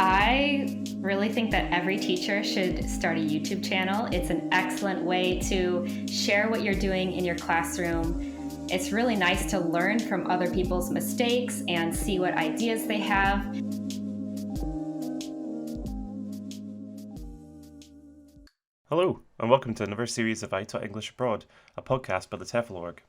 I really think that every teacher should start a YouTube channel. It's an excellent way to share what you're doing in your classroom. It's really nice to learn from other people's mistakes and see what ideas they have. Hello, and welcome to another series of I Taught English Abroad, a podcast by the TEFL org.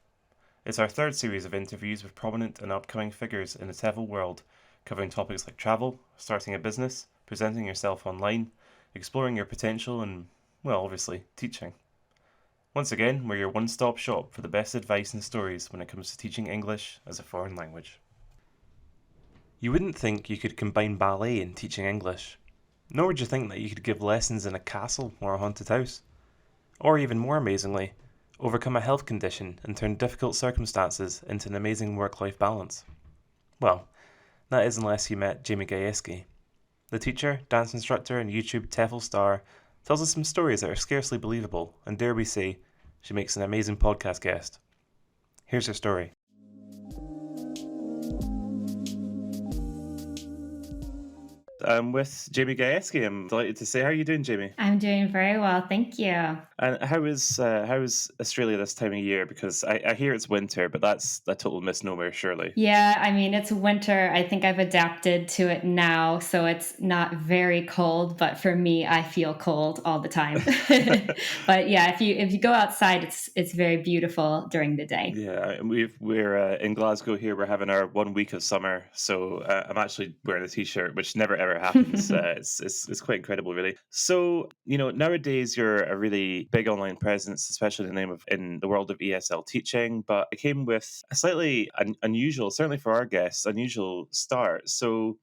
It's our third series of interviews with prominent and upcoming figures in the TEFL world, covering topics like travel, starting a business, presenting yourself online, exploring your potential, and, well, obviously, teaching. Once again, we're your one-stop shop for the best advice and stories when it comes to teaching English as a foreign language. You wouldn't think you could combine ballet and teaching English. Nor would you think that you could give lessons in a castle or a haunted house. Or even more amazingly, overcome a health condition and turn difficult circumstances into an amazing work-life balance. Well, that is unless you met Jamie Gajewski. The teacher, dance instructor and YouTube TEFL star tells us some stories that are scarcely believable, and dare we say, she makes an amazing podcast guest. Here's her story. I'm with Jamie Gajewski. I'm delighted to say, how are you doing, Jamie? I'm doing very well, thank you. And how is Australia this time of year? Because I hear it's winter, but that's a total misnomer, surely. Yeah, I mean, it's winter. I think I've adapted to it now, so it's not very cold, but for me, I feel cold all the time. But yeah, if you go outside, it's very beautiful during the day. Yeah, and we're in Glasgow here. We're having our 1 week of summer, so I'm actually wearing a t-shirt, which never ever happens. It's quite incredible, really. So nowadays you're a really big online presence, especially in the world of ESL teaching. But it came with a slightly unusual, certainly for our guests, unusual start. So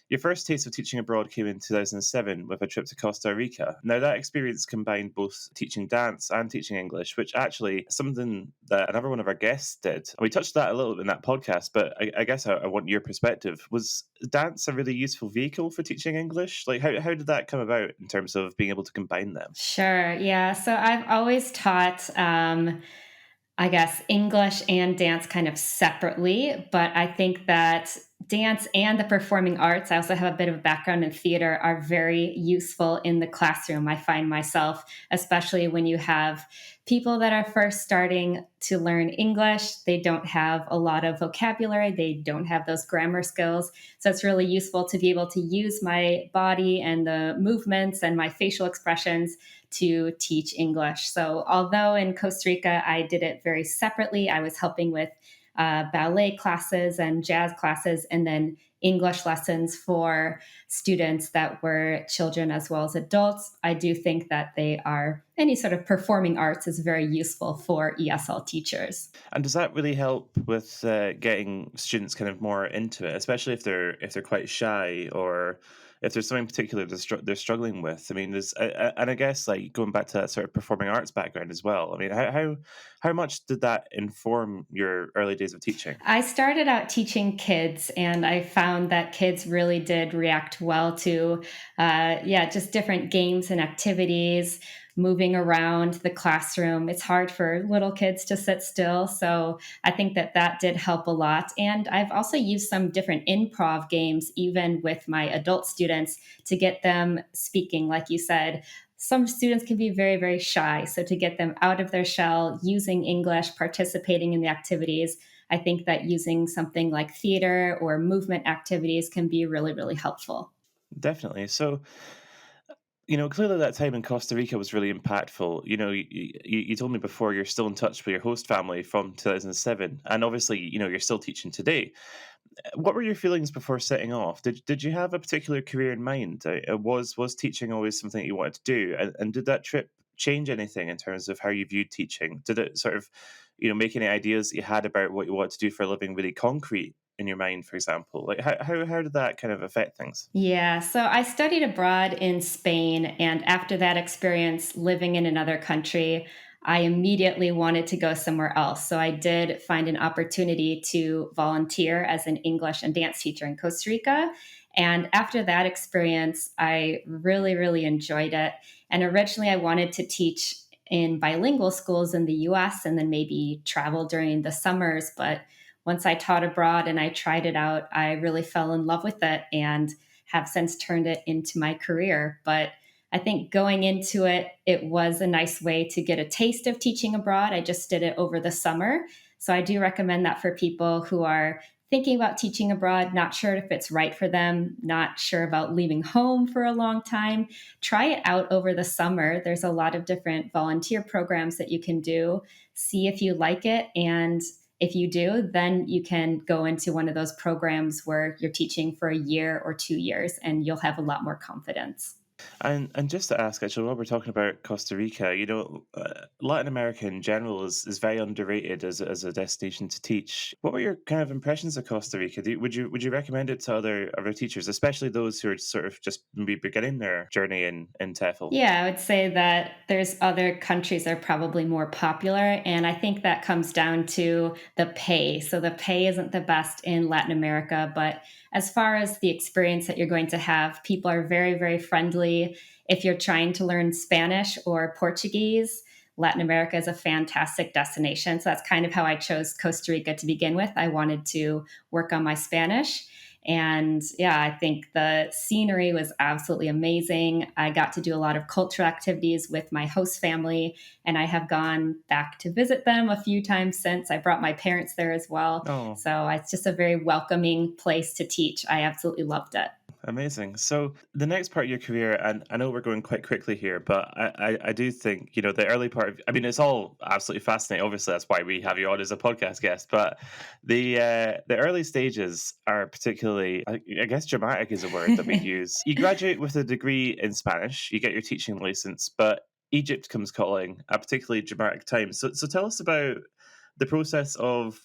your first taste of teaching abroad came in 2007 with a trip to Costa Rica. Now, that experience combined both teaching dance and teaching English, which actually is something that another one of our guests did. And we touched that a little bit in that podcast, but I guess I want your perspective. Was dance a really useful vehicle for teaching English? Like, how did that come about in terms of being able to combine them? Sure. Yeah. So I've always taught, I guess, English and dance kind of separately, but I think that dance and the performing arts, I also have a bit of a background in theater, are very useful in the classroom. I find myself, especially when you have people that are first starting to learn English, they don't have a lot of vocabulary, they don't have those grammar skills. So it's really useful to be able to use my body and the movements and my facial expressions to teach English. So although in Costa Rica I did it very separately, I was helping with ballet classes and jazz classes, and then English lessons for students that were children as well as adults. I do think that any sort of performing arts is very useful for ESL teachers. And does that really help with getting students kind of more into it, especially if they're quite shy or if there's something particular they're struggling with? I mean, and I guess like going back to that sort of performing arts background as well. I mean, how much did that inform your early days of teaching? I started out teaching kids, and I found that kids really did react well to, just different games and activities, moving around the classroom. It's hard for little kids to sit still. So I think that did help a lot. And I've also used some different improv games, even with my adult students, to get them speaking. Like you said, some students can be very, very shy. So to get them out of their shell, using English, participating in the activities, I think that using something like theater or movement activities can be really, really helpful. Definitely. So, clearly that time in Costa Rica was really impactful. You told me before you're still in touch with your host family from 2007, and obviously, you're still teaching today. What were your feelings before setting off? Did you have a particular career in mind? Was teaching always something you wanted to do? And did that trip change anything in terms of how you viewed teaching? Did it sort of, make any ideas that you had about what you wanted to do for a living really concrete in your mind, for example? Like how did that kind of affect things? Yeah, so I studied abroad in Spain, and after that experience living in another country, I immediately wanted to go somewhere else. So I did find an opportunity to volunteer as an English and dance teacher in Costa Rica. And after that experience, I really, really enjoyed it. And originally, I wanted to teach in bilingual schools in the US and then maybe travel during the summers. But once I taught abroad and I tried it out, I really fell in love with it and have since turned it into my career. But I think going into it, it was a nice way to get a taste of teaching abroad. I just did it over the summer. So I do recommend that for people who are thinking about teaching abroad, not sure if it's right for them, not sure about leaving home for a long time. Try it out over the summer. There's a lot of different volunteer programs that you can do. See if you like it. And if you do, then you can go into one of those programs where you're teaching for a year or 2 years and you'll have a lot more confidence. And just to ask, actually, while we're talking about Costa Rica, Latin America in general is very underrated as a destination to teach. What were your kind of impressions of Costa Rica? Would you recommend it to other teachers, especially those who are sort of just maybe beginning their journey in TEFL? Yeah, I would say that there's other countries that are probably more popular. And I think that comes down to the pay. So the pay isn't the best in Latin America. But as far as the experience that you're going to have, people are very, very friendly. If you're trying to learn Spanish or Portuguese, Latin America is a fantastic destination. So that's kind of how I chose Costa Rica to begin with. I wanted to work on my Spanish. And yeah, I think the scenery was absolutely amazing. I got to do a lot of cultural activities with my host family, and I have gone back to visit them a few times since. I brought my parents there as well. Oh, So it's just a very welcoming place to teach. I absolutely loved it. amazing. So the next part of your career, and I know we're going quite quickly here, but I do think, the early part of, I mean, it's all absolutely fascinating. Obviously, that's why we have you on as a podcast guest, but the early stages are particularly, I guess dramatic is a word that we'd use. You graduate with a degree in Spanish, you get your teaching license, but Egypt comes calling at particularly dramatic times. So tell us about the process of,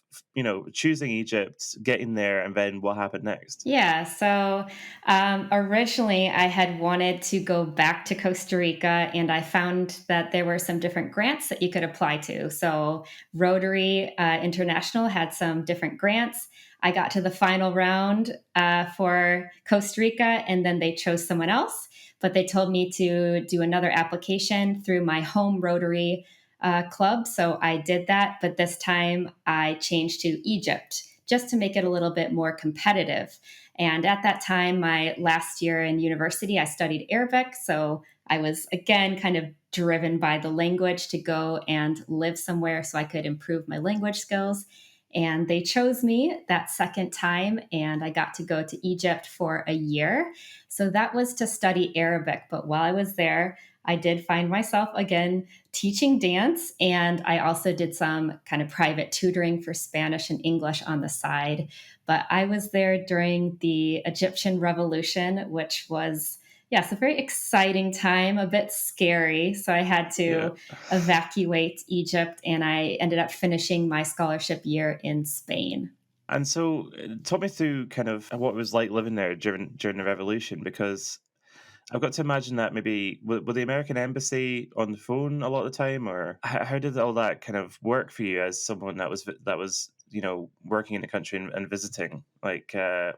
choosing Egypt, getting there, and then what happened next. Yeah, so originally I had wanted to go back to Costa Rica, and I found that there were some different grants that you could apply to. So Rotary International had some different grants. I got to the final round for Costa Rica, and then they chose someone else. But they told me to do another application through my home Rotary club. So I did that, but this time I changed to Egypt just to make it a little bit more competitive. And at that time, my last year in university, I studied Arabic. So I was again kind of driven by the language to go and live somewhere so I could improve my language skills. And they chose me that second time, and I got to go to Egypt for a year. So that was to study Arabic. But while I was there, I did find myself again teaching dance. And I also did some kind of private tutoring for Spanish and English on the side. But I was there during the Egyptian Revolution, which was, yes, a very exciting time, a bit scary. So I had Yeah. to evacuate Egypt, and I ended up finishing my scholarship year in Spain. And so, talk me through kind of what it was like living there during the revolution, because I've got to imagine that maybe were the American embassy on the phone a lot of the time, or how did all that kind of work for you as someone that was working in the country and visiting? Like,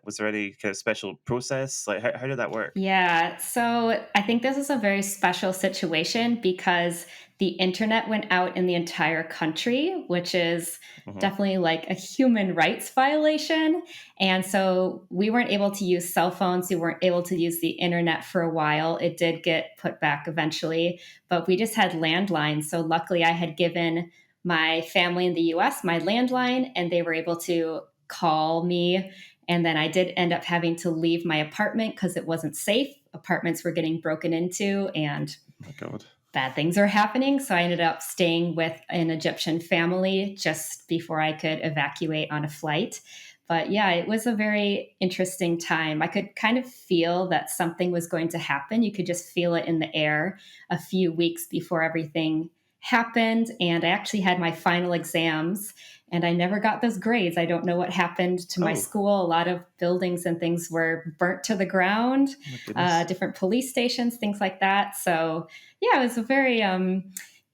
was there any kind of special process? Like, how did that work? Yeah, so I think this is a very special situation because the internet went out in the entire country, which is Hmm. definitely like a human rights violation. And so we weren't able to use cell phones, we weren't able to use the internet for a while. It did get put back eventually, but we just had landlines. So luckily, I had given my family in the US my landline, and they were able to call me, and then I did end up having to leave my apartment because it wasn't safe. Apartments were getting broken into and Oh my God. bad things are happening. So I ended up staying with an Egyptian family just before I could evacuate on a flight. But yeah, it was a very interesting time. I could kind of feel that something was going to happen. You could just feel it in the air a few weeks before everything happened. And I actually had my final exams, and I never got those grades. I don't know what happened to my Oh, school. A lot of buildings and things were burnt to the ground, my goodness. different police stations, things like that. So yeah, it was a very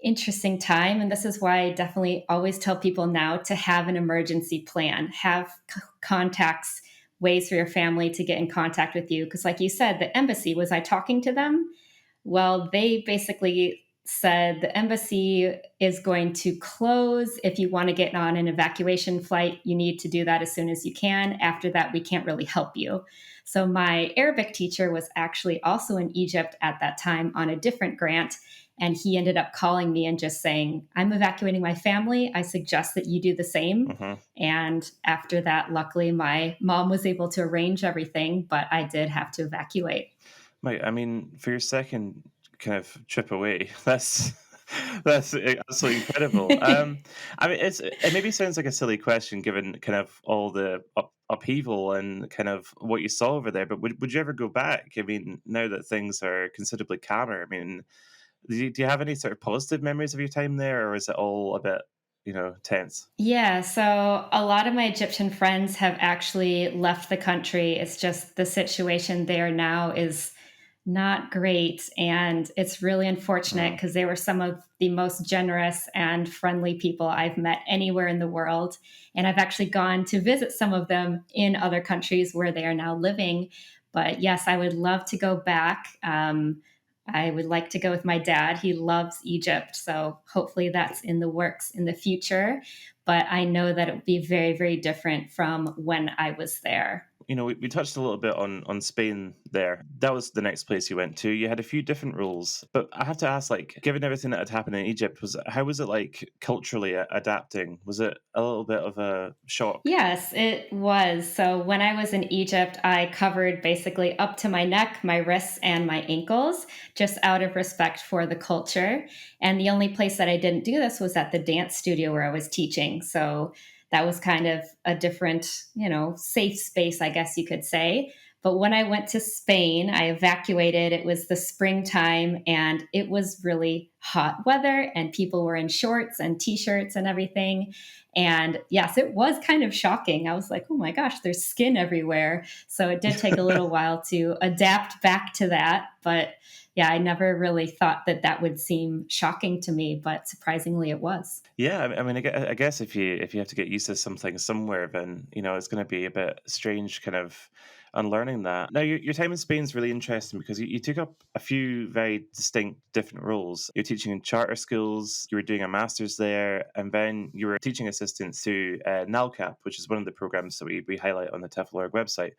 interesting time. And this is why I definitely always tell people now to have an emergency plan, have contacts, ways for your family to get in contact with you. Because, like you said, the embassy, was I talking to them? Well, they basically said the embassy is going to close. If you want to get on an evacuation flight, you need to do that as soon as you can. After that, we can't really help you. So, my Arabic teacher was actually also in Egypt at that time on a different grant. And he ended up calling me and just saying, I'm evacuating my family. I suggest that you do the same. Hmm. And after that, luckily, my mom was able to arrange everything, but I did have to evacuate. Mate, I mean, for your second kind of trip away, that's absolutely incredible. I mean, it maybe sounds like a silly question given kind of all the upheaval and kind of what you saw over there, but would you ever go back? I mean, now that things are considerably calmer, I mean, do you have any sort of positive memories of your time there, or is it all a bit, tense? Yeah, so a lot of my Egyptian friends have actually left the country. It's just the situation there now is not great. And it's really unfortunate Mm. because they were some of the most generous and friendly people I've met anywhere in the world. And I've actually gone to visit some of them in other countries where they are now living. But yes, I would love to go back. I would like to go with my dad. He loves Egypt. So hopefully that's in the works in the future. But I know that it would be very, very different from when I was there. We touched a little bit on Spain there. That was the next place you went to. You had a few different roles, but I have to ask, like, given everything that had happened in Egypt, how was it like culturally adapting? Was it a little bit of a shock? Yes, it was. So when I was in Egypt, I covered basically up to my neck, my wrists, and my ankles, just out of respect for the culture. And the only place that I didn't do this was at the dance studio where I was teaching. So that was kind of a different, safe space, I guess you could say. But when I went to Spain, I evacuated. It was the springtime and it was really hot weather, and people were in shorts and t shirts and everything. And yes, it was kind of shocking. I was like, oh my gosh, there's skin everywhere. So it did take a little while to adapt back to that. But yeah, I never really thought that that would seem shocking to me, but surprisingly it was. Yeah, I mean, I guess if you have to get used to something somewhere, then it's going to be a bit strange, kind of unlearning that. Now, your time in Spain is really interesting because you took up a few very distinct, different roles. You're teaching in charter schools, you were doing a master's there, and then you were teaching assistant to NALCAP, which is one of the programs that we highlight on the TEFL website.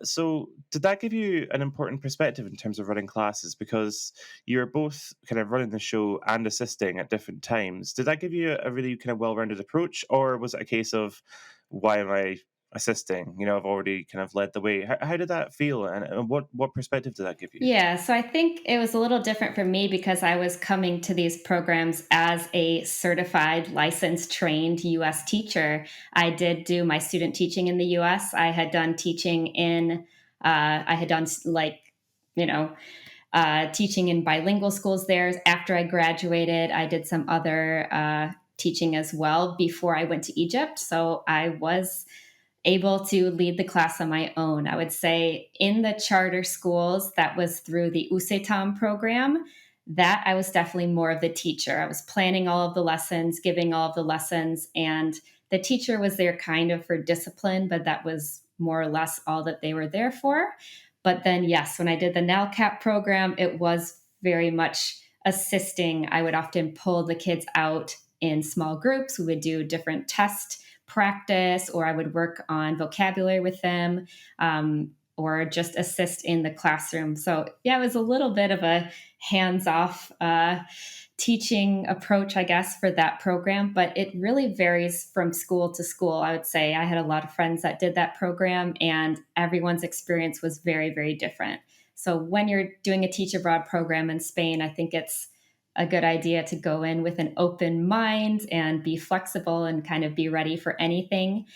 So, did that give you an important perspective in terms of running classes? Because you're both kind of running the show and assisting at different times. Did that give you a really kind of well rounded approach, or was it a case of why am I assisting? I've already kind of led the way. How did that feel, and what perspective did that give you? Yeah, so I think it was a little different for me because I was coming to these programs as a certified, licensed, trained US teacher. I did do my student teaching in the US. I had done teaching I had done you know, teaching in bilingual schools there. After I graduated, I did some other teaching as well before I went to Egypt. So I was able to lead the class on my own. I would say in the charter schools, that was through the USETAM program, that I was definitely more of the teacher. I was planning all of the lessons, giving all of the lessons, and the teacher was there kind of for discipline, but that was more or less all that they were there for. But then, yes, when I did the NALCAP program, it was very much assisting. I would often pull the kids out in small groups. We would do different test practice, or I would work on vocabulary with them, or just assist in the classroom. So, yeah, it was a little bit of a hands off teaching approach, I guess, for that program, but it really varies from school to school. I would say I had a lot of friends that did that program, and everyone's experience was very, very different. So, when you're doing a teach abroad program in Spain, I think it's a good idea to go in with an open mind and be flexible and kind of be ready for anything.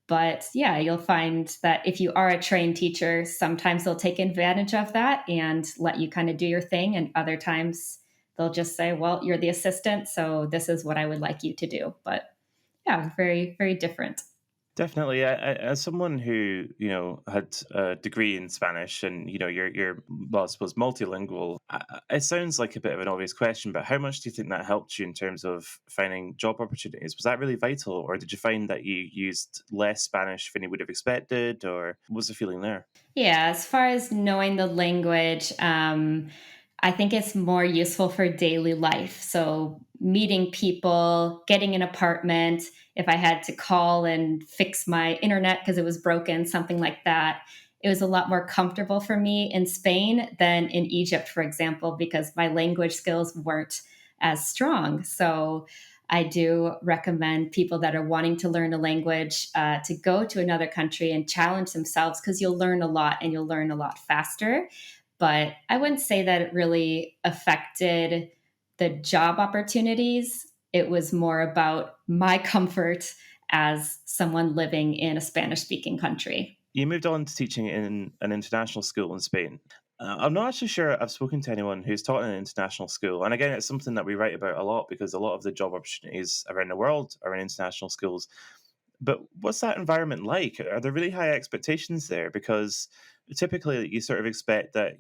But yeah, you'll find that if you are a trained teacher, sometimes they'll take advantage of that and let you kind of do your thing. And other times they'll just say, well, you're the assistant, so this is what I would like you to do. But yeah, very, very different. Definitely. As someone who had a degree in Spanish, and you're well, I suppose multilingual. It sounds like a bit of an obvious question, but how much do you think that helped you in terms of finding job opportunities? Was that really vital, or did you find that you used less Spanish than you would have expected, or what was the feeling there? Yeah, as far as knowing the language, I think it's more useful for daily life. So, meeting people, getting an apartment, if I had to call and fix my internet because it was broken, something like that. It was a lot more comfortable for me in Spain than in Egypt, for example, because my language skills weren't as strong. So, I do recommend people that are wanting to learn a language to go to another country and challenge themselves because you'll learn a lot and you'll learn a lot faster. But I wouldn't say that it really affected the job opportunities. It was more about my comfort as someone living in a Spanish speaking country. You moved on to teaching in an international school in Spain. I'm not actually sure I've spoken to anyone who's taught in an international school. And again, it's something that we write about a lot because a lot of the job opportunities around the world are in international schools. But what's that environment like? Are there really high expectations there? Because typically you sort of expect that,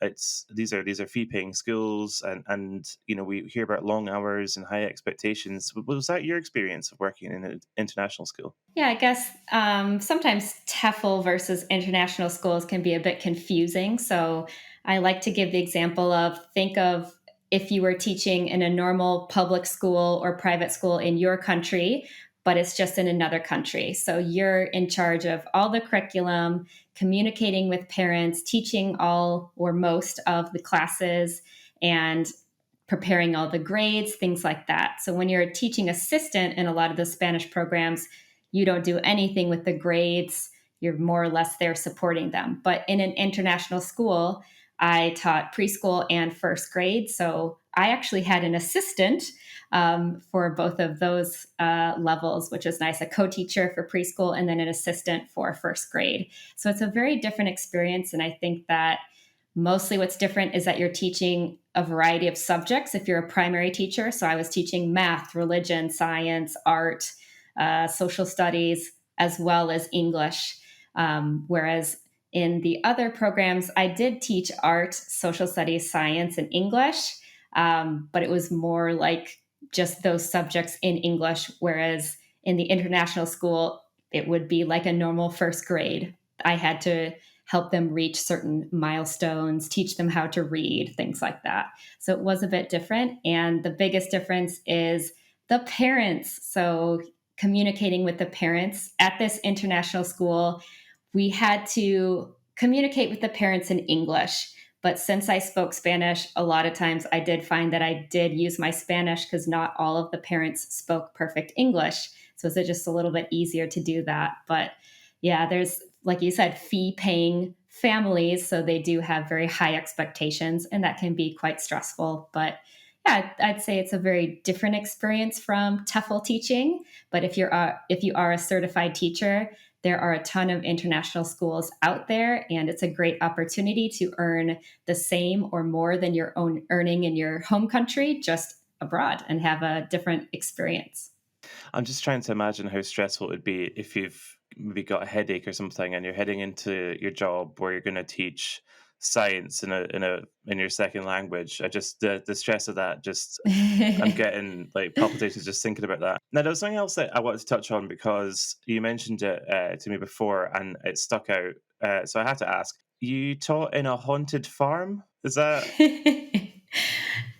it's these are fee paying schools, and we hear about long hours and high expectations. Was that your experience of working in an international school? Yeah, I guess sometimes TEFL versus international schools can be a bit confusing. So I like to give the example of think of if you were teaching in a normal public school or private school in your country, but it's just in another country. So you're in charge of all the curriculum, communicating with parents, teaching all or most of the classes, and preparing all the grades, things like that. So when you're a teaching assistant in a lot of the Spanish programs, you don't do anything with the grades. You're more or less there supporting them. But in an international school, I taught preschool and first grade. So I actually had an assistant for both of those levels, which is nice, a co teacher for preschool and then an assistant for first grade. So it's a very different experience. And I think that mostly what's different is that you're teaching a variety of subjects if you're a primary teacher. So I was teaching math, religion, science, art, social studies, as well as English. Whereas in the other programs, I did teach art, social studies, science, and English, but it was more like just those subjects in English. Whereas in the international school, it would be like a normal first grade. I had to help them reach certain milestones, teach them how to read, things like that. So it was a bit different. And the biggest difference is the parents. So communicating with the parents at this international school, we had to communicate with the parents in English. But since I spoke Spanish, a lot of times I did find that I did use my Spanish because not all of the parents spoke perfect English. So it's just a little bit easier to do that. But yeah, there's, like you said, fee paying families. So they do have very high expectations, and that can be quite stressful. But yeah, I'd say it's a very different experience from TEFL teaching. But if you are a certified teacher, there are a ton of international schools out there, and it's a great opportunity to earn the same or more than your own earning in your home country, just abroad, and have a different experience. I'm just trying to imagine how stressful it would be if you've maybe got a headache or something and you're heading into your job where you're going to teach science in your second language. I just the stress of that, just I'm getting like palpitations just thinking about that. Now, there was something else that I wanted to touch on because you mentioned it to me before and it stuck out. So I have to ask: you taught in a haunted farm? Is that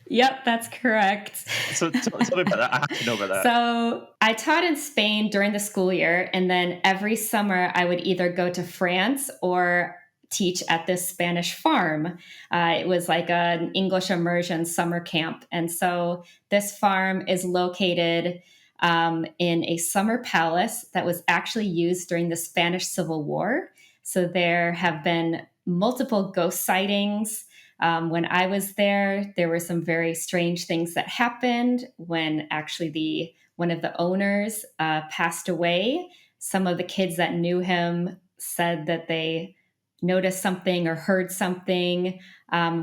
Yep, that's correct. so? Tell me about that. I have to know about that. So I taught in Spain during the school year, and then every summer I would either go to France or teach at this Spanish farm. It was like an English immersion summer camp. And so this farm is located in a summer palace that was actually used during the Spanish Civil War. So there have been multiple ghost sightings. When I was there were some very strange things that happened when actually the one of the owners passed away. Some of the kids that knew him said that they noticed something or heard something.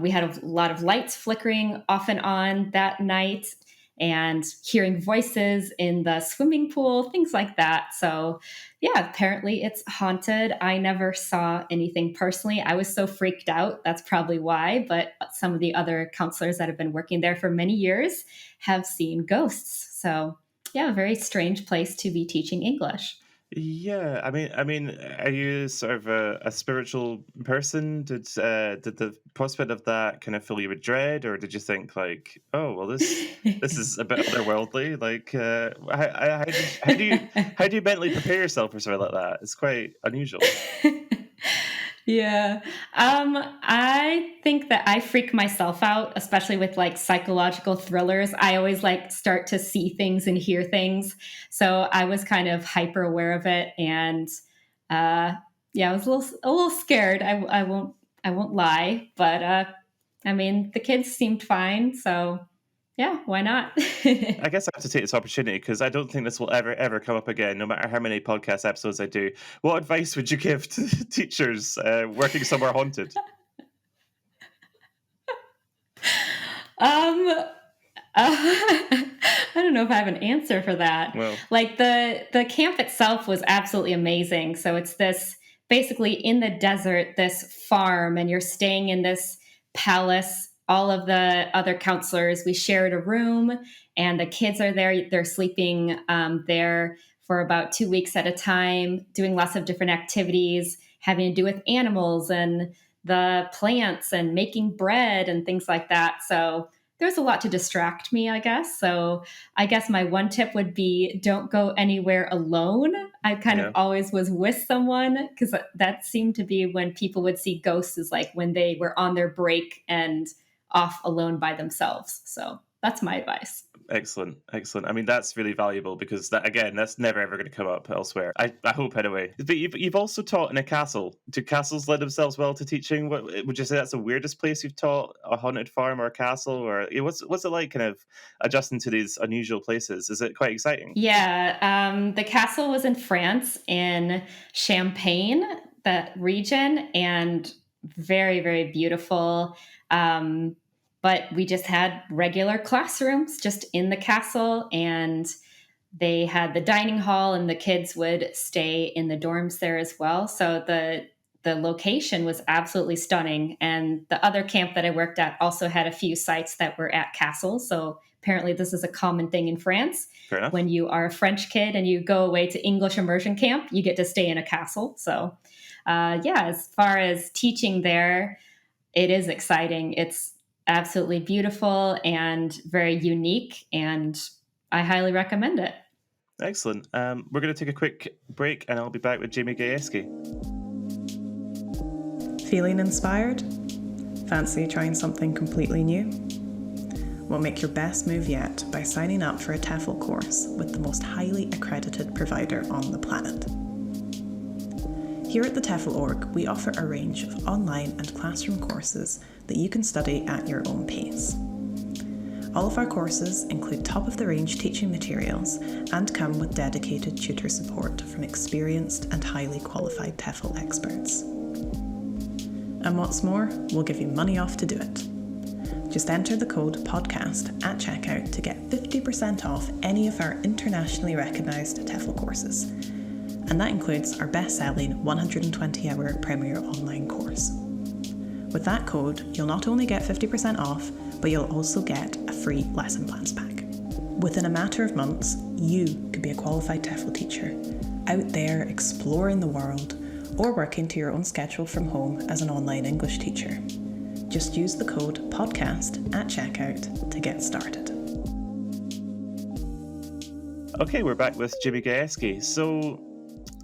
We had a lot of lights flickering off and on that night, and hearing voices in the swimming pool, things like that. So, yeah, apparently it's haunted. I never saw anything personally. I was so freaked out. That's probably why. But some of the other counselors that have been working there for many years have seen ghosts. So, yeah, a very strange place to be teaching English. Yeah, I mean, are you sort of a spiritual person? Did the prospect of that kind of fill you with dread, or did you think like, oh well, this is a bit otherworldly? Like, how do you mentally prepare yourself for something like that? It's quite unusual. Yeah. I think that I freak myself out, especially with like psychological thrillers. I always like start to see things and hear things. So I was kind of hyper aware of it. And uh, yeah, I was a little scared. I won't lie. But I mean, the kids seemed fine. So yeah, why not? I guess I have to take this opportunity because I don't think this will ever come up again, no matter how many podcast episodes I do. What advice would you give to teachers working somewhere haunted? um, I don't know if I have an answer for that. Well, Like the camp itself was absolutely amazing. So it's this basically in the desert, this farm, and you're staying in this palace. All of the other counselors, we shared a room, and the kids are there. They're sleeping there for about 2 weeks at a time, doing lots of different activities having to do with animals and the plants and making bread and things like that. So there's a lot to distract me, I guess. So I guess my one tip would be don't go anywhere alone. I kind of yeah. always was with someone because that seemed to be when people would see ghosts, is like when they were on their break and off alone by themselves. So that's my advice. Excellent, excellent. I mean, that's really valuable because that again, that's never ever going to come up elsewhere. I hope anyway. But you've also taught in a castle. Do castles lend themselves well to teaching? What would you say that's the weirdest place you've taught? A haunted farm or a castle, or what's it like, kind of adjusting to these unusual places? Is it quite exciting? Yeah, the castle was in France, in Champagne, that region, and very, very beautiful. Um, but we just had regular classrooms just in the castle, and they had the dining hall, and the kids would stay in the dorms there as well. So the location was absolutely stunning. And the other camp that I worked at also had a few sites that were at castles. So apparently, this is a common thing in France. Fair enough. When you are a French kid and you go away to English immersion camp, you get to stay in a castle. So, yeah, as far as teaching there, it is exciting. It's absolutely beautiful and very unique, and I highly recommend it. Excellent. We're going to take a quick break, and I'll be back with Jamie Gajewski. Feeling inspired? Fancy trying something completely new? Well, make your best move yet by signing up for a TEFL course with the most highly accredited provider on the planet. Here at the TEFL org, we offer a range of online and classroom courses that you can study at your own pace. All of our courses include top-of-the-range teaching materials and come with dedicated tutor support from experienced and highly qualified TEFL experts. And what's more, we'll give you money off to do it. Just enter the code PODCAST at checkout to get 50% off any of our internationally recognised TEFL courses. And that includes our best-selling 120-hour Premier Online course. With that code, you'll not only get 50% off, but you'll also get a free lesson plans pack. Within a matter of months, you could be a qualified TEFL teacher, out there exploring the world, or working to your own schedule from home as an online English teacher. Just use the code PODCAST at checkout to get started. Okay, we're back with Jamie Gajewski. So,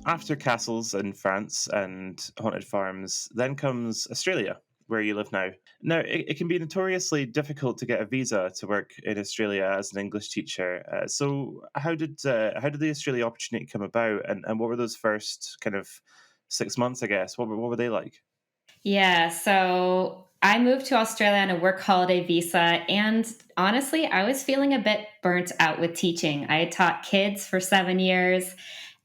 after castles in France and haunted farms, then comes Australia, where you live now. Now, it can be notoriously difficult to get a visa to work in Australia as an English teacher. So, how did the Australia opportunity come about, and what were those first kind of 6 months? I guess what were they like? Yeah, so I moved to Australia on a work holiday visa, and honestly, I was feeling a bit burnt out with teaching. I had taught kids for 7 years,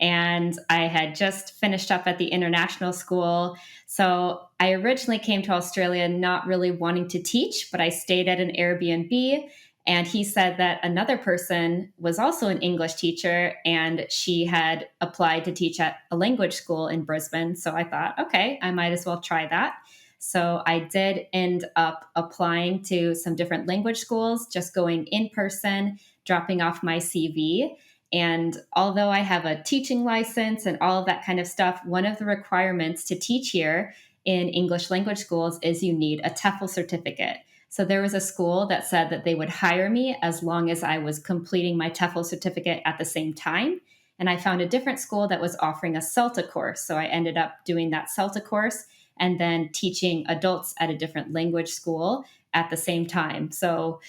and I had just finished up at the international school. So I originally came to Australia not really wanting to teach, but I stayed at an Airbnb. And he said that another person was also an English teacher, and she had applied to teach at a language school in Brisbane. So I thought, okay, I might as well try that. So I did end up applying to some different language schools, just going in person, dropping off my CV. And although I have a teaching license and all of that kind of stuff, one of the requirements to teach here in English language schools is you need a TEFL certificate. So there was a school that said that they would hire me as long as I was completing my TEFL certificate at the same time. And I found a different school that was offering a CELTA course. So I ended up doing that CELTA course and then teaching adults at a different language school at the same time. So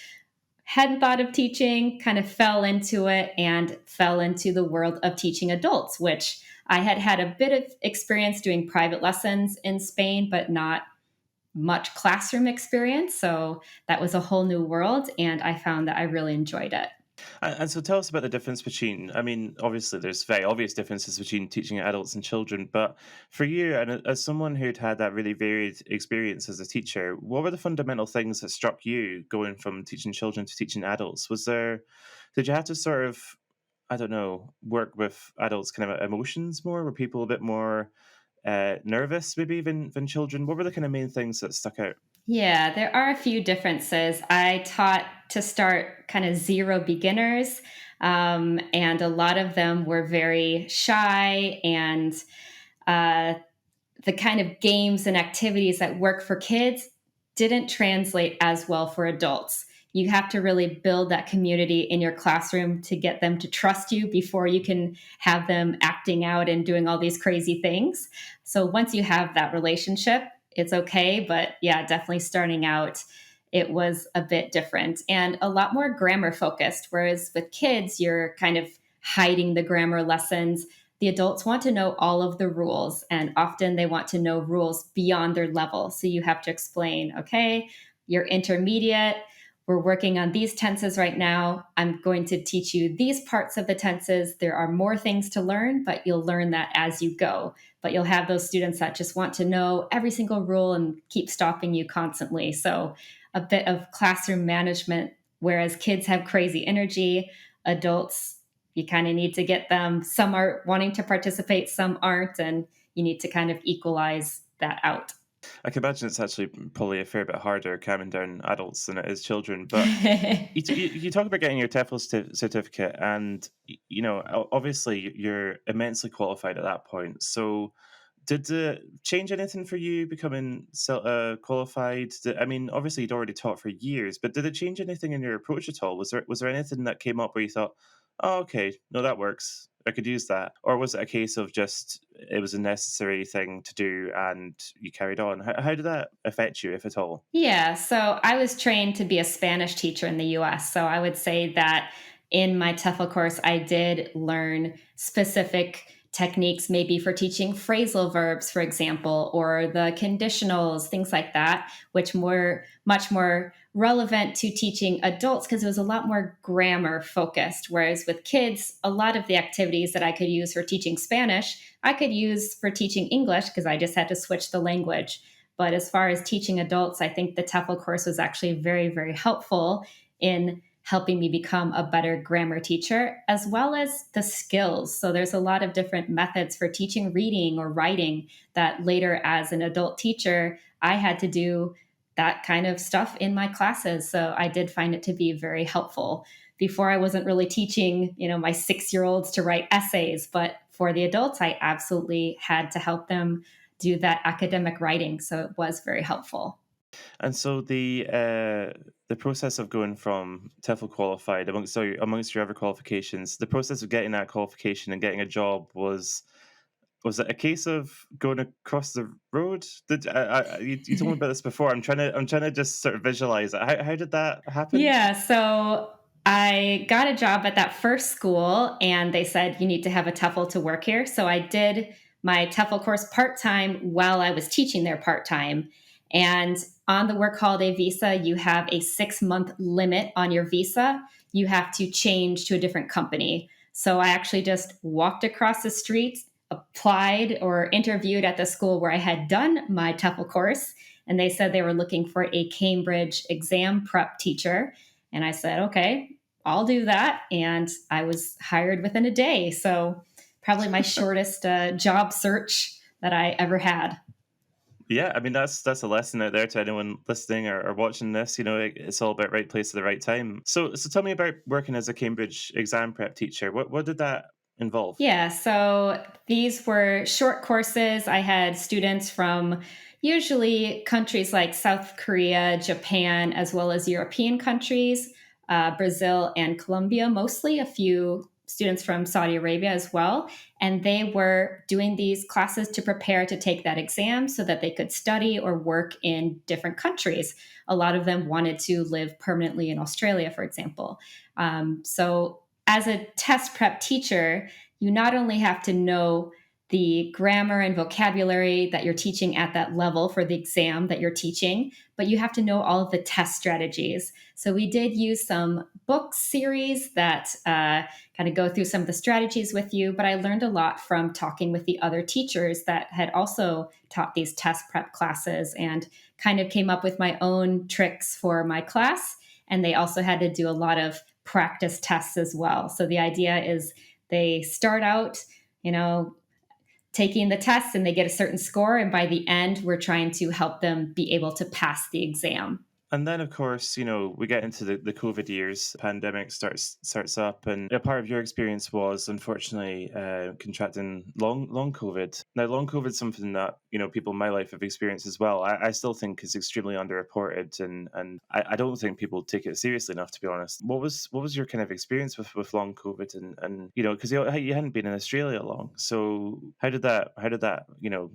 hadn't thought of teaching, kind of fell into it and fell into the world of teaching adults, which I had had a bit of experience doing private lessons in Spain, but not much classroom experience. So that was a whole new world. And I found that I really enjoyed it. And so tell us about the difference between, I mean, obviously there's very obvious differences between teaching adults and children, but for you, and as someone who'd had that really varied experience as a teacher, what were the fundamental things that struck you going from teaching children to teaching adults? Did you have to sort of, I don't know, work with adults' kind of emotions more? Were people a bit more nervous maybe than children? What were the kind of main things that stuck out? Yeah, there are a few differences. I taught to start kind of zero beginners, and a lot of them were very shy and uh, the kind of games and activities that work for kids didn't translate as well for adults. You have to really build that community in your classroom to get them to trust you before you can have them acting out and doing all these crazy things. So once you have that relationship, it's okay. But yeah, definitely starting out, it was a bit different and a lot more grammar focused. Whereas with kids, you're kind of hiding the grammar lessons. The adults want to know all of the rules, and often they want to know rules beyond their level. So you have to explain, okay, you're intermediate. We're working on these tenses right now. I'm going to teach you these parts of the tenses. There are more things to learn, but you'll learn that as you go. But you'll have those students that just want to know every single rule and keep stopping you constantly. So a bit of classroom management, whereas kids have crazy energy, adults you kind of need to get them. Some are wanting to participate, some aren't, and you need to kind of equalize that out. I can imagine it's actually probably a fair bit harder calming down adults than it is children. But you talk about getting your TEFL certificate, and obviously you're immensely qualified at that point. So, did it change anything for you becoming qualified? I mean, obviously you'd already taught for years, but did it change anything in your approach at all? Was there anything that came up where you thought, "Oh, okay, no, that works. I could use that," or was it a case of just it was a necessary thing to do and you carried on? How did that affect you, if at all? Yeah, so I was trained to be a Spanish teacher in the US. So I would say that in my TEFL course, I did learn specific techniques, maybe for teaching phrasal verbs, for example, or the conditionals, things like that, which were much more relevant to teaching adults because it was a lot more grammar focused. Whereas with kids, a lot of the activities that I could use for teaching Spanish, I could use for teaching English because I just had to switch the language. But as far as teaching adults, I think the TEFL course was actually very, very helpful in helping me become a better grammar teacher, as well as the skills. So there's a lot of different methods for teaching reading or writing that later, as an adult teacher, I had to do that kind of stuff in my classes. So I did find it to be very helpful. Before I wasn't really teaching, my 6-year-olds to write essays, but for the adults, I absolutely had to help them do that academic writing. So it was very helpful. And so the process of going from TEFL qualified amongst your other qualifications, the process of getting that qualification and getting a job was it a case of going across the road? You told me about this before. I'm trying to just sort of visualize it. How did that happen? Yeah. So I got a job at that first school and they said, you need to have a TEFL to work here. So I did my TEFL course part time while I was teaching there part time. And on the work holiday visa, you have a 6-month limit on your visa. You have to change to a different company. So I actually just walked across the street, applied or interviewed at the school where I had done my TEFL course. And they said they were looking for a Cambridge exam prep teacher. And I said, okay, I'll do that. And I was hired within a day. So probably my shortest job search that I ever had. Yeah, I mean that's a lesson out there to anyone listening or watching this. It's all about right place at the right time. So tell me about working as a Cambridge exam prep teacher. What did that involve? Yeah, so these were short courses. I had students from usually countries like South Korea, Japan, as well as European countries, Brazil and Colombia, mostly a few students from Saudi Arabia as well. And they were doing these classes to prepare to take that exam so that they could study or work in different countries. A lot of them wanted to live permanently in Australia, for example. So, as a test prep teacher, you not only have to know the grammar and vocabulary that you're teaching at that level for the exam that you're teaching, but you have to know all of the test strategies. So we did use some book series that kind of go through some of the strategies with you, but I learned a lot from talking with the other teachers that had also taught these test prep classes and kind of came up with my own tricks for my class. And they also had to do a lot of practice tests as well. So the idea is they start out, you know, taking the test and they get a certain score. And by the end, we're trying to help them be able to pass the exam. And then, of course, we get into the COVID years. Pandemic starts up, and a part of your experience was unfortunately contracting long COVID. Now, long COVID is something that people in my life have experienced as well. I still think is extremely underreported, and I don't think people take it seriously enough, to be honest. What was your kind of experience with long COVID, and because you hadn't been in Australia long, so how did that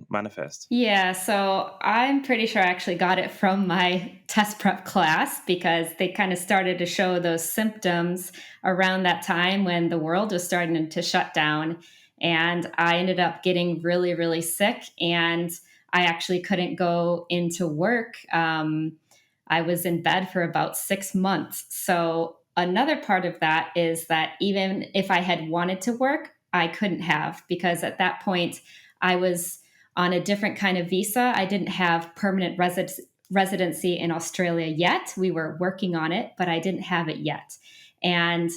manifest? Yeah, so I'm pretty sure I actually got it from my test prep class because they kind of started to show those symptoms around that time when the world was starting to shut down. And I ended up getting really, really sick, and I actually couldn't go into work. I was in bed for about 6 months. So, another part of that is that even if I had wanted to work, I couldn't have because at that point I was on a different kind of visa. I didn't have permanent residency in Australia yet. We were working on it, but I didn't have it yet. And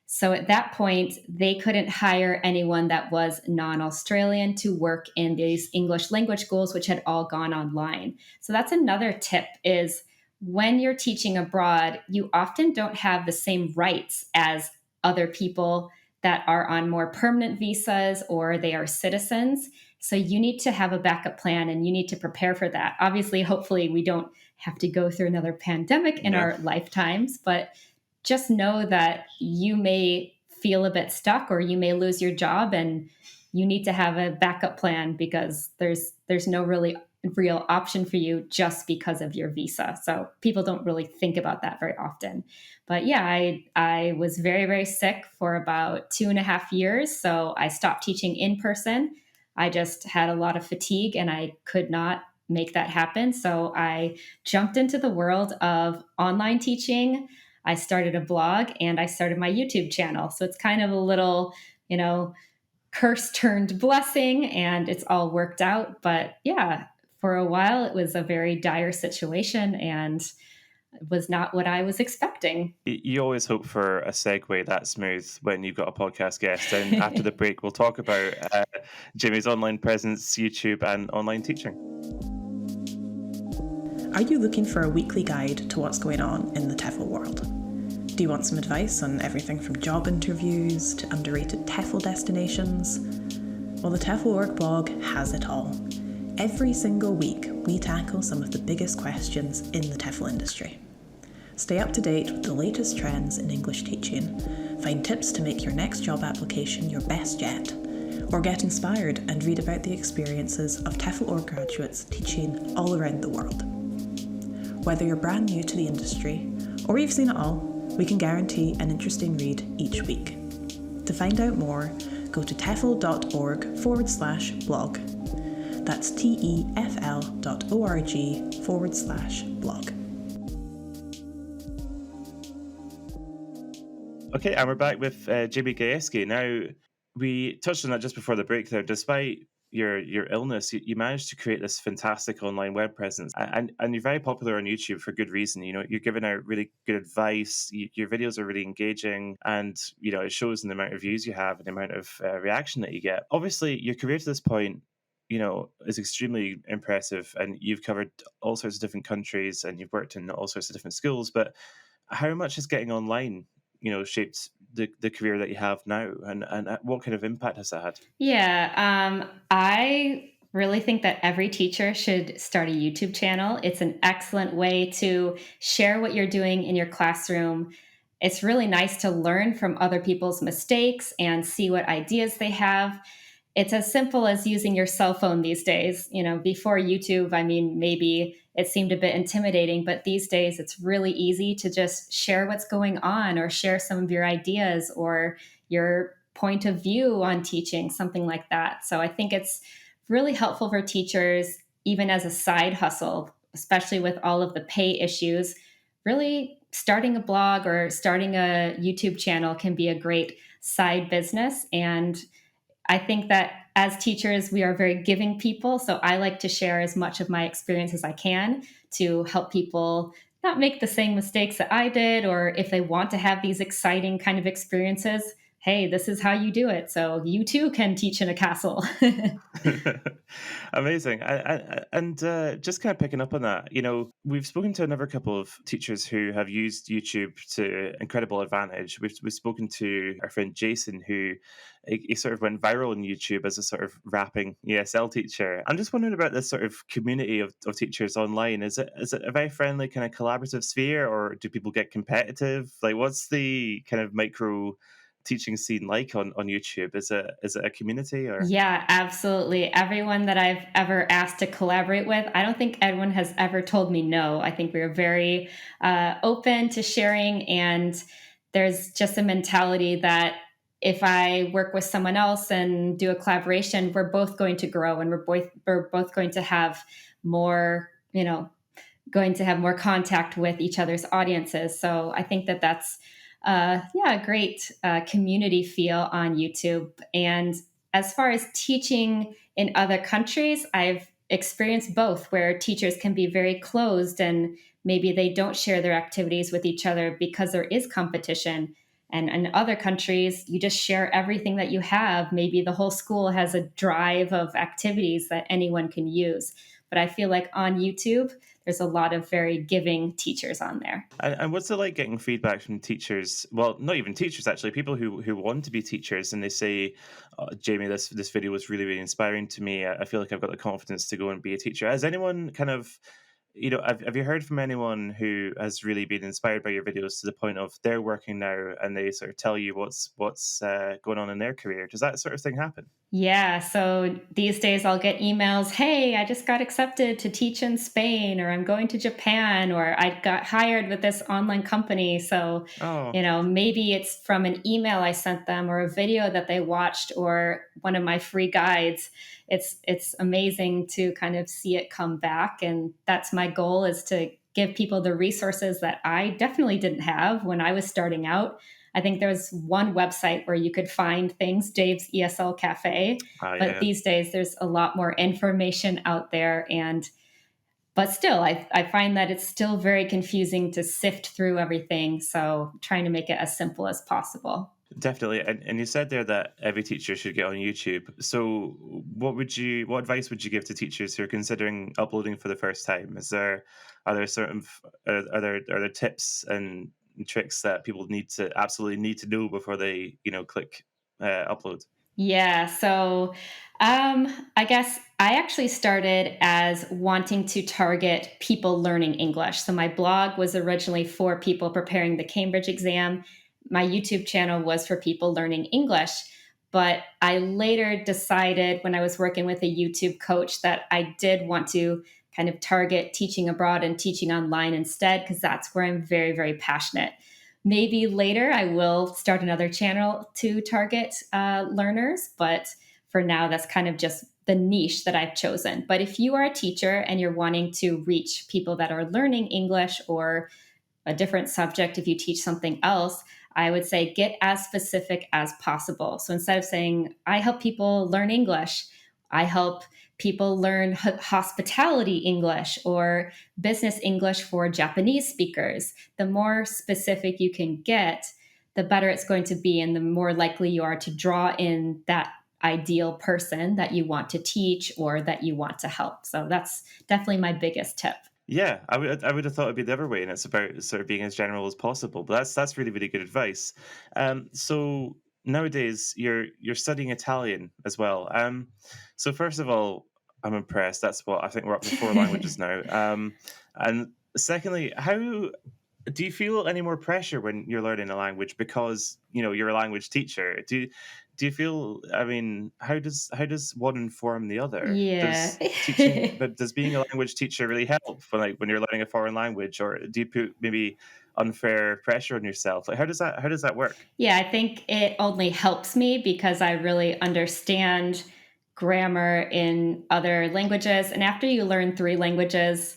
so at that point, they couldn't hire anyone that was non Australian to work in these English language schools, which had all gone online. So that's another tip is when you're teaching abroad, you often don't have the same rights as other people that are on more permanent visas or they are citizens. So you need to have a backup plan and you need to prepare for that. Obviously, hopefully, we don't have to go through another pandemic in Yeah. our lifetimes, but just know that you may feel a bit stuck or you may lose your job and you need to have a backup plan because there's no really real option for you just because of your visa. So people don't really think about that very often. But yeah, I was very, very sick for about 2.5 years. So I stopped teaching in person. I just had a lot of fatigue and I could not make that happen. So I jumped into the world of online teaching. I started a blog and I started my YouTube channel. So it's kind of a little, curse turned blessing and it's all worked out. But yeah, for a while it was a very dire situation and it was not what I was expecting. You always hope for a segue that smooth when you've got a podcast guest. And after the break, we'll talk about Jamie's online presence, YouTube, and online teaching. Are you looking for a weekly guide to what's going on in the TEFL world? Do you want some advice on everything from job interviews to underrated TEFL destinations? Well, the TEFL.org blog has it all. Every single week, we tackle some of the biggest questions in the TEFL industry. Stay up to date with the latest trends in English teaching, find tips to make your next job application your best yet, or get inspired and read about the experiences of TEFL.org graduates teaching all around the world. Whether you're brand new to the industry or you've seen it all, we can guarantee an interesting read each week. To find out more, go to tefl.org/blog. That's TEFL.org/blog. Okay, and we're back with Jamie Gajewski. Now, we touched on that just before the break there. Despite your illness, you managed to create this fantastic online web presence, and you're very popular on YouTube for good reason. You're giving out really good advice. Your videos are really engaging, and it shows in the amount of views you have and the amount of reaction that you get. Obviously, your career to this point is extremely impressive. And you've covered all sorts of different countries and you've worked in all sorts of different schools. But how much has getting online, shaped the career that you have now? And what kind of impact has that had? Yeah, I really think that every teacher should start a YouTube channel. It's an excellent way to share what you're doing in your classroom. It's really nice to learn from other people's mistakes and see what ideas they have. It's as simple as using your cell phone these days. Before YouTube, I mean, maybe it seemed a bit intimidating, but these days it's really easy to just share what's going on or share some of your ideas or your point of view on teaching, something like that. So I think it's really helpful for teachers, even as a side hustle, especially with all of the pay issues. Really, starting a blog or starting a YouTube channel can be a great side business. And I think that as teachers, we are very giving people. So I like to share as much of my experience as I can to help people not make the same mistakes that I did, or if they want to have these exciting kind of experiences, hey, this is how you do it. So you too can teach in a castle. Amazing. And just kind of picking up on that, we've spoken to another couple of teachers who have used YouTube to incredible advantage. We've spoken to our friend Jason, who he sort of went viral on YouTube as a sort of rapping ESL teacher. I'm just wondering about this sort of community of teachers online. Is it a very friendly kind of collaborative sphere, or do people get competitive? Like, what's the kind of micro teaching scene like on YouTube? Is it a community or? Yeah, absolutely. Everyone that I've ever asked to collaborate with, I don't think anyone has ever told me no. I think we're very open to sharing, and there's just a mentality that if I work with someone else and do a collaboration, we're both going to grow, and we're both going to have more, going to have more contact with each other's audiences. So I think that that's yeah, a great community feel on YouTube. And as far as teaching in other countries, I've experienced both, where teachers can be very closed and maybe they don't share their activities with each other because there is competition. And in other countries, you just share everything that you have. Maybe the whole school has a drive of activities that anyone can use. But I feel like on YouTube, there's a lot of very giving teachers on there. And what's it like getting feedback from teachers? Well, not even teachers, actually, people who want to be teachers, and they say, "Jamie, this video was really really inspiring to me. I feel like I've got the confidence to go and be a teacher." Has anyone kind of, have you heard from anyone who has really been inspired by your videos to the point of they're working now and they sort of tell you what's going on in their career? Does that sort of thing happen? Yeah, so these days I'll get emails, hey, I just got accepted to teach in Spain, or I'm going to Japan, or I got hired with this online company. So, Oh, maybe it's from an email I sent them or a video that they watched or one of my free guides. It's amazing to kind of see it come back. And that's my goal, is to give people the resources that I definitely didn't have when I was starting out. I think there was one website where you could find things, Dave's ESL Cafe, but yeah. these days there's a lot more information out there. And but still, I find that it's still very confusing to sift through everything. So trying to make it as simple as possible. Definitely, and you said there that every teacher should get on YouTube. So, what advice would you give to teachers who are considering uploading for the first time? Are there are there tips and tricks that people absolutely need to know before they click upload? Yeah. So I guess I actually started as wanting to target people learning English. So my blog was originally for people preparing the Cambridge exam. My YouTube channel was for people learning English. But I later decided, when I was working with a YouTube coach, that I did want to kind of target teaching abroad and teaching online instead, because that's where I'm very, very passionate. Maybe later I will start another channel to target learners, but for now, that's kind of just the niche that I've chosen. But if you are a teacher and you're wanting to reach people that are learning English or a different subject, if you teach something else, I would say get as specific as possible. So instead of saying, I help people learn English, I help people learn hospitality English or business English for Japanese speakers. The more specific you can get, the better it's going to be, and the more likely you are to draw in that ideal person that you want to teach or that you want to help. So that's definitely my biggest tip. Yeah, I would have thought it'd be the other way, and it's about sort of being as general as possible. But that's really really good advice. So nowadays you're studying Italian as well. So first of all, I'm impressed. That's what I think we're up to 4 languages now. And secondly, how do you feel any more pressure when you're learning a language because you're a language teacher? Do you feel? I mean, how does one inform the other? Yeah. Does being a language teacher really help when you're learning a foreign language, or do you put maybe unfair pressure on yourself? Like how does that work? Yeah, I think it only helps me because I really understand grammar in other languages. And after you learn three languages,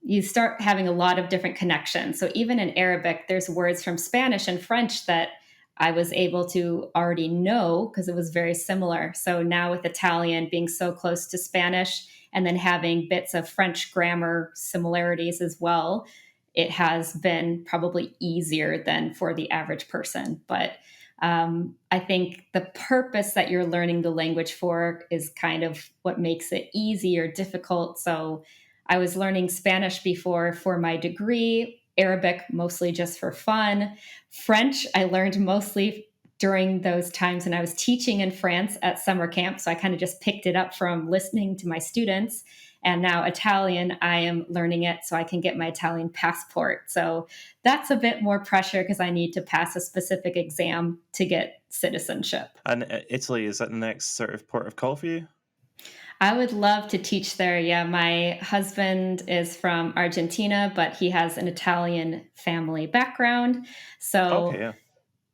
you start having a lot of different connections. So even in Arabic, there's words from Spanish and French that I was able to already know because it was very similar. So now with Italian being so close to Spanish and then having bits of French grammar similarities as well, it has been probably easier than for the average person. But I think the purpose that you're learning the language for is kind of what makes it easy or difficult. So I was learning Spanish before for my degree, Arabic mostly just for fun. French, I learned mostly during those times when I was teaching in France at summer camp. So I kind of just picked it up from listening to my students. And now Italian, I am learning it so I can get my Italian passport. So that's a bit more pressure because I need to pass a specific exam to get citizenship. And Italy, is that the next sort of port of call for you? I would love to teach there. Yeah, my husband is from Argentina, but he has an Italian family background. Okay, So yeah.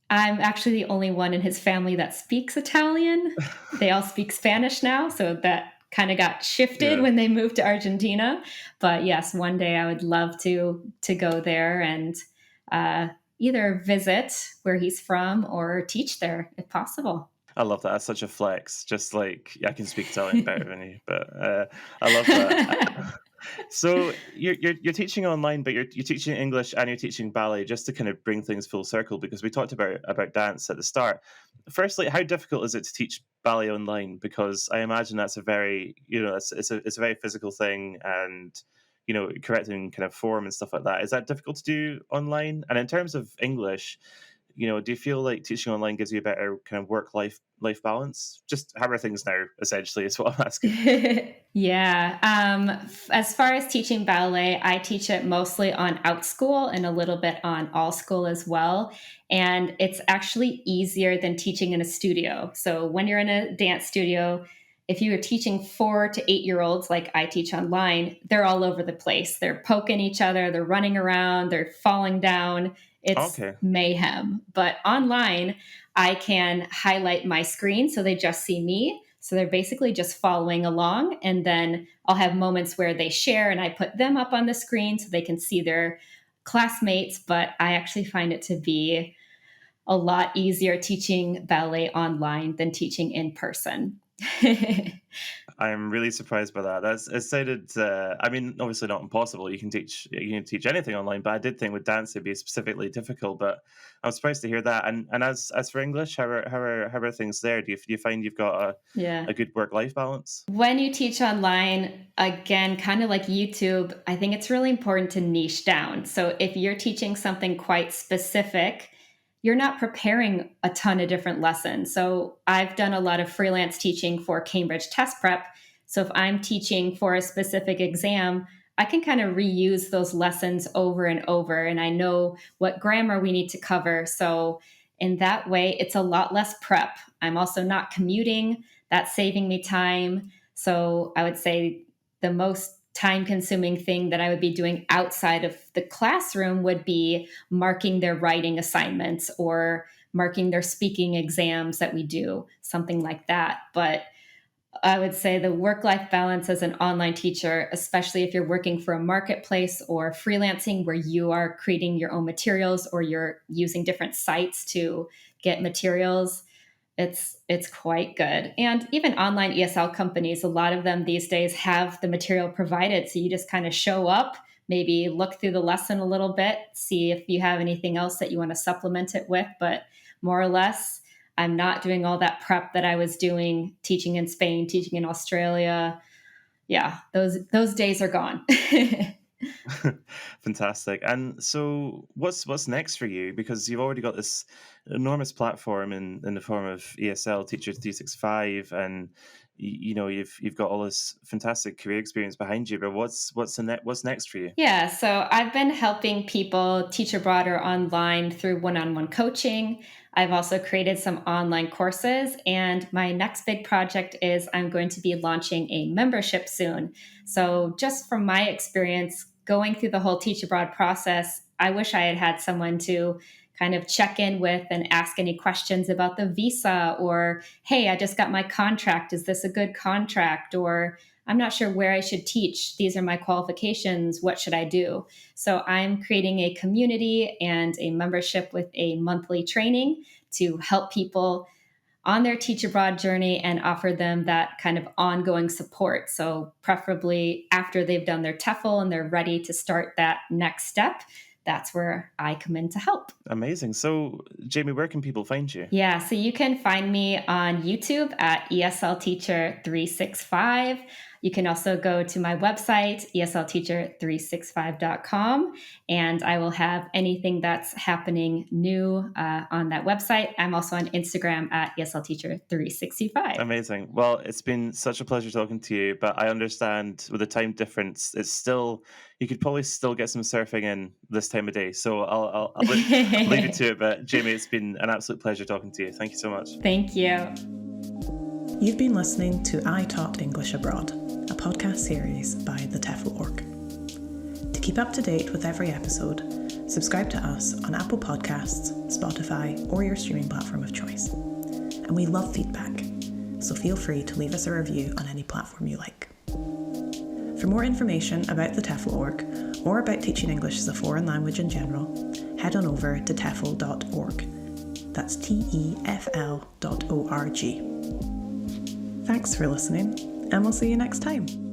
I'm actually the only one in his family that speaks Italian. They all speak Spanish now, so that kind of got shifted Yeah. when they moved to Argentina. But yes, one day I would love to go there and uh, either visit where he's from or teach there if possible. I love that. That's such a flex. Just like I can speak Italian better than you, but I love that. So you're teaching online, but you're teaching English and you're teaching ballet, just to kind of bring things full circle, because we talked about dance at the start. Firstly, how difficult is it to teach ballet online? Because I imagine that's a very it's a very physical thing, and correcting kind of form and stuff like that. Is that difficult to do online? And in terms of English, do you feel like teaching online gives you a better kind of work life balance? Just how are things now? Essentially, is what I'm asking. Yeah. As far as teaching ballet, I teach it mostly on Outschool and a little bit on All School as well. And it's actually easier than teaching in a studio. So when you're in a dance studio, if you are teaching 4 to 8 year olds like I teach online, they're all over the place. They're poking each other, they're running around, they're falling down. It's Okay. mayhem. But online, I can highlight my screen so they just see me. So they're basically just following along. And then I'll have moments where they share and I put them up on the screen so they can see their classmates. But I actually find it to be a lot easier teaching ballet online than teaching in person. I'm really surprised by that. It sounded. I mean, obviously not impossible. You can teach anything online, but I did think with dance it'd be specifically difficult. But I'm surprised to hear that. And as for English, how are things there? Do you find you've got Yeah. a good work life balance? When you teach online, again, kind of like YouTube, I think it's really important to niche down. So if you're teaching something quite specific, you're not preparing a ton of different lessons. So I've done a lot of freelance teaching for Cambridge test prep. So if I'm teaching for a specific exam, I can kind of reuse those lessons over and over, and I know what grammar we need to cover. So in that way, it's a lot less prep. I'm also not commuting. That's saving me time. So I would say the most time consuming thing that I would be doing outside of the classroom would be marking their writing assignments or marking their speaking exams that we do, something like that. But I would say the work life balance as an online teacher, especially if you're working for a marketplace or freelancing where you are creating your own materials or you're using different sites to get materials, it's quite good. And even online ESL companies, a lot of them these days have the material provided. So you just kind of show up, maybe look through the lesson a little bit, see if you have anything else that you want to supplement it with. But more or less, I'm not doing all that prep that I was doing teaching in Spain, teaching in Australia. Yeah, those days are gone. Fantastic. And so what's next for you? Because you've already got this enormous platform in the form of ESL Teacher 365, and you've got all this fantastic career experience behind you, but what's next for you? Yeah, so I've been helping people teach abroad or online through one-on-one coaching. I've also created some online courses, and my next big project is I'm going to be launching a membership soon. So, just from my experience going through the whole teach abroad process, I wish I had had someone to kind of check in with and ask any questions about the visa, or hey, I just got my contract. Is this a good contract? Or I'm not sure where I should teach. These are my qualifications. What should I do? So I'm creating a community and a membership with a monthly training to help people on their teach abroad journey and offer them that kind of ongoing support. So preferably after they've done their TEFL and they're ready to start that next step, that's where I come in to help. Amazing. So, Jamie, where can people find you? Yeah, so you can find me on YouTube at ESL Teacher 365. You can also go to my website, eslteacher365.com, and I will have anything that's happening new on that website. I'm also on Instagram at eslteacher365. Amazing. Well, it's been such a pleasure talking to you, but I understand with the time difference, you could probably still get some surfing in this time of day. So I'll leave you to it. But Jamie, it's been an absolute pleasure talking to you. Thank you so much. Thank you. You've been listening to I Taught English Abroad, a podcast series by the TEFL org. To keep up to date with every episode, subscribe to us on Apple Podcasts, Spotify, or your streaming platform of choice. And we love feedback, so feel free to leave us a review on any platform you like. For more information about the TEFL org, or about teaching English as a foreign language in general, head on over to tefl.org. That's TEFL.org. Thanks for listening, and we'll see you next time.